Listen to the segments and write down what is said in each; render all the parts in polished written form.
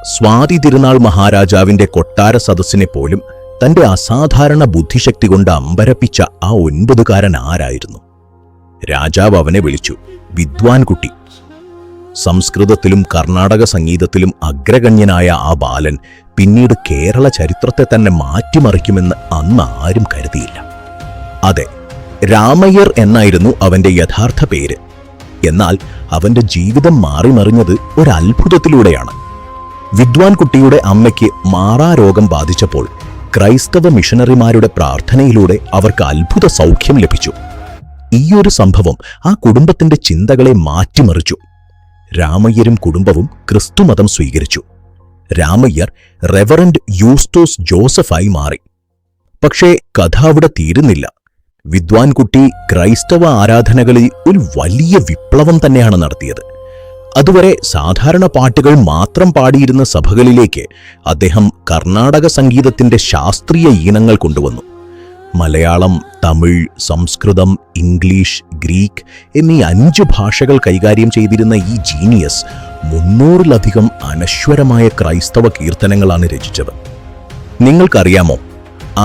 സ്വാതി തിരുനാൾ മഹാരാജാവിന്റെ കൊട്ടാര സദസ്സിനെ പോലും തന്റെ അസാധാരണ ബുദ്ധിശക്തി കൊണ്ട് അമ്പരപ്പിച്ച ആ 9കാരൻ ആരായിരുന്നു? രാജാവ് അവനെ വിളിച്ചു വിദ്വാൻ കുട്ടി. സംസ്കൃതത്തിലും കർണാടക സംഗീതത്തിലും അഗ്രഗണ്യനായ ആ ബാലൻ പിന്നീട് കേരള ചരിത്രത്തെ തന്നെ മാറ്റിമറിക്കുമെന്ന് അന്ന് ആരും കരുതിയില്ല. അതെ, രാമയ്യർ എന്നായിരുന്നു അവന്റെ യഥാർത്ഥ പേര്. എന്നാൽ അവന്റെ ജീവിതം മാറിമറിഞ്ഞത് ഒരു അത്ഭുതത്തിലൂടെയാണ്. വിദ്വാൻ കുട്ടിയുടെ അമ്മയ്ക്ക് മാറാരോഗം ബാധിച്ചപ്പോൾ ക്രൈസ്തവ മിഷണറിമാരുടെ പ്രാർത്ഥനയിലൂടെ അവർക്ക് അത്ഭുത സൗഖ്യം ലഭിച്ചു. ഈയൊരു സംഭവം ആ കുടുംബത്തിന്റെ ചിന്തകളെ മാറ്റിമറിച്ചു. രാമയ്യരും കുടുംബവും ക്രിസ്തുമതം സ്വീകരിച്ചു. രാമയ്യർ റെവറൻഡ് യൂസ്റ്റോസ് ജോസഫായി മാറി. പക്ഷേ കഥ അവിടെ തീരുന്നില്ല. വിദ്വാൻ കുട്ടി ക്രൈസ്തവ ആരാധനകളിൽ ഒരു വലിയ വിപ്ലവം തന്നെയാണ് നടത്തിയത്. അതുവരെ സാധാരണ പാട്ടുകൾ മാത്രം പാടിയിരുന്ന സഭകളിലേക്ക് അദ്ദേഹം കർണാടക സംഗീതത്തിന്റെ ശാസ്ത്രീയ ഈണങ്ങൾ കൊണ്ടുവന്നു. മലയാളം, തമിഴ്, സംസ്കൃതം, ഇംഗ്ലീഷ്, ഗ്രീക്ക് എന്നീ 5 ഭാഷകൾ കൈകാര്യം ചെയ്തിരുന്ന ഈ ജീനിയസ് 300-ലധികം അനശ്വരമായ ക്രൈസ്തവ കീർത്തനങ്ങളാണ് രചിച്ചത്. നിങ്ങൾക്കറിയാമോ,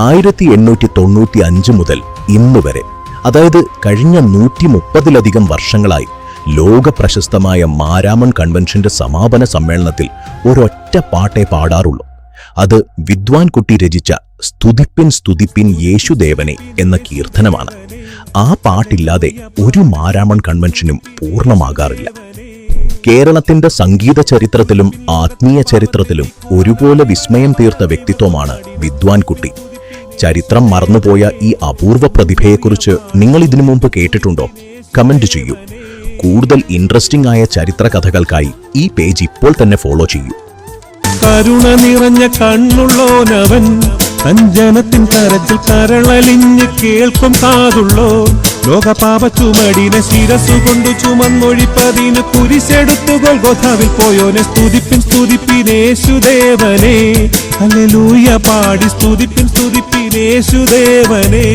1895 മുതൽ ഇന്നുവരെ, അതായത് കഴിഞ്ഞ 130-ലധികം വർഷങ്ങളായി ലോക പ്രശസ്തമായ മാരാമൺ കൺവെൻഷന്റെ സമാപന സമ്മേളനത്തിൽ ഒരൊറ്റ പാട്ടേ പാടാറുള്ളൂ. അത് വിദ്വാൻ കുട്ടി രചിച്ച സ്തുതിപ്പിൻ സ്തുതിപ്പിൻ യേശുദേവനെ എന്ന കീർത്തനമാണ്. ആ പാട്ടില്ലാതെ ഒരു മാരാമൺ കൺവെൻഷനും പൂർണ്ണമാകാറില്ല. കേരളത്തിന്റെ സംഗീത ചരിത്രത്തിലും ആത്മീയ ചരിത്രത്തിലും ഒരുപോലെ വിസ്മയം തീർത്ത വ്യക്തിത്വമാണ് വിദ്വാൻ കുട്ടി. ചരിത്രം മറന്നുപോയ ഈ അപൂർവ പ്രതിഭയെക്കുറിച്ച് നിങ്ങൾ ഇതിനു മുമ്പ് കേട്ടിട്ടുണ്ടോ? കമന്റ് ചെയ്യൂ. കൂടുതൽ ഇൻട്രസ്റ്റിംഗ് ആയ ചരിത്ര കഥകൾക്കായി ഈ പേജ് ഇപ്പോൾ തന്നെ ഫോളോ ചെയ്യൂ. കരുണ നിറഞ്ഞ കണ്ണുള്ളോനവൻ, സഞ്ജനത്തിൻ കരത്തിൽ കരളലിഞ്ഞ് കേൾക്കും കാതുള്ളോ, ലോകപാപ ചുമടിനെ ശിരസുകൊണ്ടു ചുമന്നൊഴിപ്പതിന് കുരിശെടുത്തു ഗൊൽഗോഥാവിൽ പോയോനെ സ്തുതിപ്പിൻ സ്തുതിപ്പിൻ യേശുദേവനെ, ഹല്ലേലൂയ പാടി സ്തുതിപ്പിൻ സ്തുതിപ്പിൻ യേശുദേവനെ.